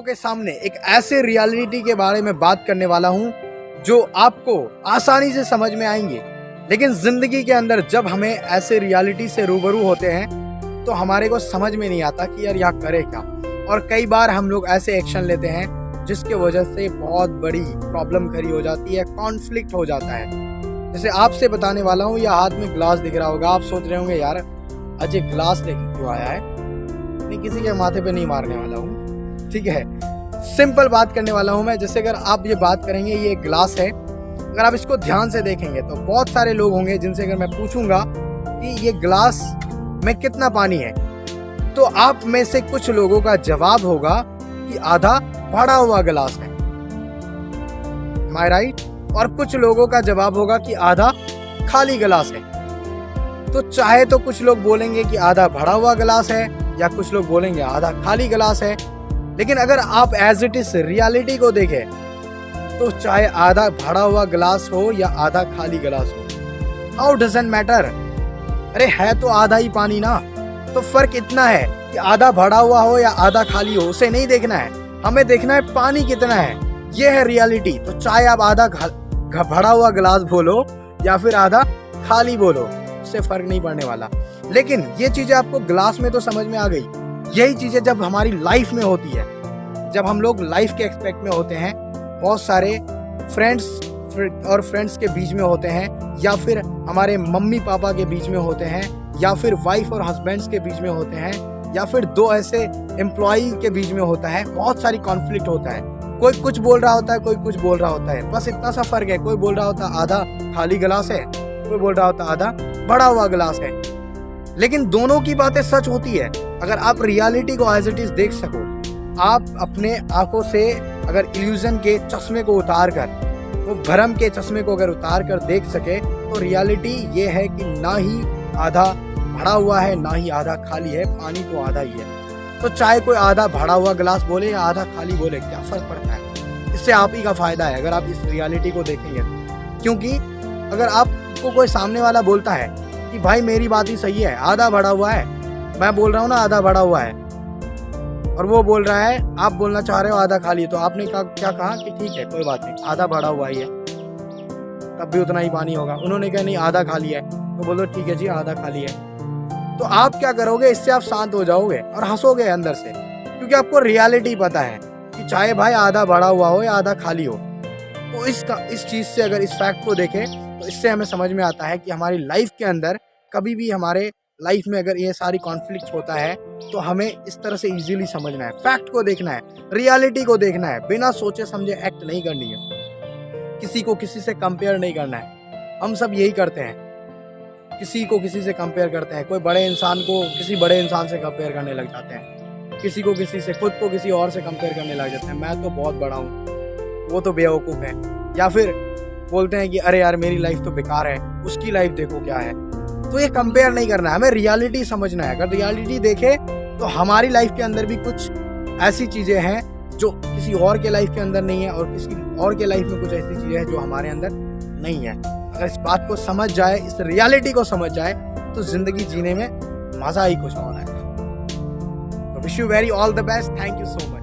के सामने एक ऐसे रियलिटी के बारे में बात करने वाला हूं जो आपको आसानी से समझ में आएंगे, लेकिन जिंदगी के अंदर जब हमें ऐसे रियलिटी से रूबरू होते हैं तो हमारे को समझ में नहीं आता कि यार यहाँ करे क्या। और कई बार हम लोग ऐसे एक्शन लेते हैं जिसके वजह से बहुत बड़ी प्रॉब्लम खड़ी हो जाती है, कॉन्फ्लिक्ट हो जाता है। जैसे आपसे बताने वाला हूँ, या हाथ में ग्लास दिख रहा होगा, आप सोच रहे होंगे यार अजय ग्लास लेके क्यों आया है। नहीं, किसी के माथे पे नहीं मारने वाला हूँ, ठीक है। सिंपल बात करने वाला हूँ मैं। जैसे अगर आप ये बात करेंगे, ये ग्लास है, अगर आप इसको ध्यान से देखेंगे तो बहुत सारे लोग होंगे जिनसे अगर मैं पूछूंगा कि ये ग्लास में कितना पानी है, तो आप में से कुछ लोगों का जवाब होगा कि आधा भरा हुआ गिलास है। Am I right? और कुछ लोगों का जवाब होगा कि आधा खाली गिलास है। तो चाहे तो कुछ लोग बोलेंगे कि आधा भरा हुआ गिलास है, या कुछ लोग बोलेंगे आधा खाली गिलास है। लेकिन अगर आप एज इट इज रियलिटी को देखें तो चाहे आधा भरा हुआ गिलास हो या आधा खाली गिलास हो, हाउ डजंट मैटर। अरे है तो आधा ही पानी ना। तो फर्क इतना है कि आधा भरा हुआ हो या आधा खाली हो, उसे नहीं देखना है, हमें देखना है पानी कितना है। ये है रियलिटी। तो चाहे आप आधा भरा हुआ गिलास बोलो या फिर आधा खाली बोलो, उससे फर्क नहीं पड़ने वाला। लेकिन ये चीजें आपको ग्लास में तो समझ में आ गई। यही चीजें जब हमारी लाइफ में होती है, जब हम लोग लाइफ के एक्सपेक्ट में होते हैं, बहुत सारे फ्रेंड्स के बीच में होते हैं, या फिर हमारे मम्मी पापा के बीच में होते हैं, या फिर वाइफ और हस्बैंड्स के बीच में होते हैं, या फिर दो ऐसे एम्प्लॉय के बीच में होता है, बहुत सारी कॉन्फ्लिक्ट होता है। कोई कुछ बोल रहा होता है, कोई कुछ बोल रहा होता है, बस इतना सा फर्क है। कोई बोल रहा होता है आधा खाली गिलास है, कोई बोल रहा होता है आधा भरा हुआ गिलास है। लेकिन दोनों की बातें सच होती है अगर आप रियलिटी को एज इट इज देख सको। आप अपने आंखों से अगर इल्यूजन के चश्मे को उतार कर, वो भ्रम के चश्मे को अगर उतार कर देख सके, तो रियलिटी ये है कि ना ही आधा भरा हुआ है ना ही आधा खाली है, पानी तो आधा ही है। तो चाहे कोई आधा भरा हुआ गिलास बोले या आधा खाली बोले, क्या फर्क पड़ता है। इससे आप ही का फायदा है अगर आप इस रियलिटी को देखेंगे। क्योंकि अगर आपको कोई सामने वाला बोलता है कि भाई मेरी बात ही सही है, आधा भरा हुआ है, मैं बोल रहा हूँ ना आधा भरा हुआ है, और वो बोल रहा है, आप बोलना चाह रहे हो आधा खाली, तो आपने क्या कहा कि ठीक है कोई बात नहीं, आधा भरा हुआ ही है, तब भी उतना ही पानी होगा। उन्होंने कहा नहीं आधा खाली है, तो बोलो ठीक है जी आधा खाली है। तो आप क्या करोगे, इससे आप शांत हो जाओगे और हंसोगे अंदर से, क्योंकि आपको रियलिटी पता है कि चाहे भाई आधा भरा हुआ हो या आधा खाली हो। तो इस चीज से अगर इस फैक्ट को देखें तो इससे हमें समझ में आता है कि हमारी लाइफ के अंदर कभी भी हमारे लाइफ में अगर ये सारी कॉन्फ्लिक्ट होता है तो हमें इस तरह से इजीली समझना है, फैक्ट को देखना है, रियलिटी को देखना है, बिना सोचे समझे एक्ट नहीं करनी है, किसी को किसी से कंपेयर नहीं करना है। हम सब यही करते हैं, किसी को किसी से कंपेयर करते हैं। कोई बड़े इंसान को किसी बड़े इंसान से कंपेयर करने लग जाते हैं, किसी को किसी से, खुद को किसी और से कंपेयर करने लग जाते हैं। मैं तो बहुत बड़ा हूँ, वो तो बेवकूफ़ है। या फिर बोलते हैं कि अरे यार मेरी लाइफ तो बेकार है, उसकी लाइफ देखो क्या है। तो ये कंपेयर नहीं करना है, हमें रियलिटी समझना है। अगर रियलिटी देखे तो हमारी लाइफ के अंदर भी कुछ ऐसी चीज़ें हैं जो किसी और के लाइफ के अंदर नहीं है, और किसी और के लाइफ में कुछ ऐसी चीज़ें हैं जो हमारे अंदर नहीं है। अगर इस बात को समझ जाए, इस रियलिटी को समझ जाए, तो जिंदगी जीने में मजा ही कुछ और है। तो wish you very all the best. Thank you so much.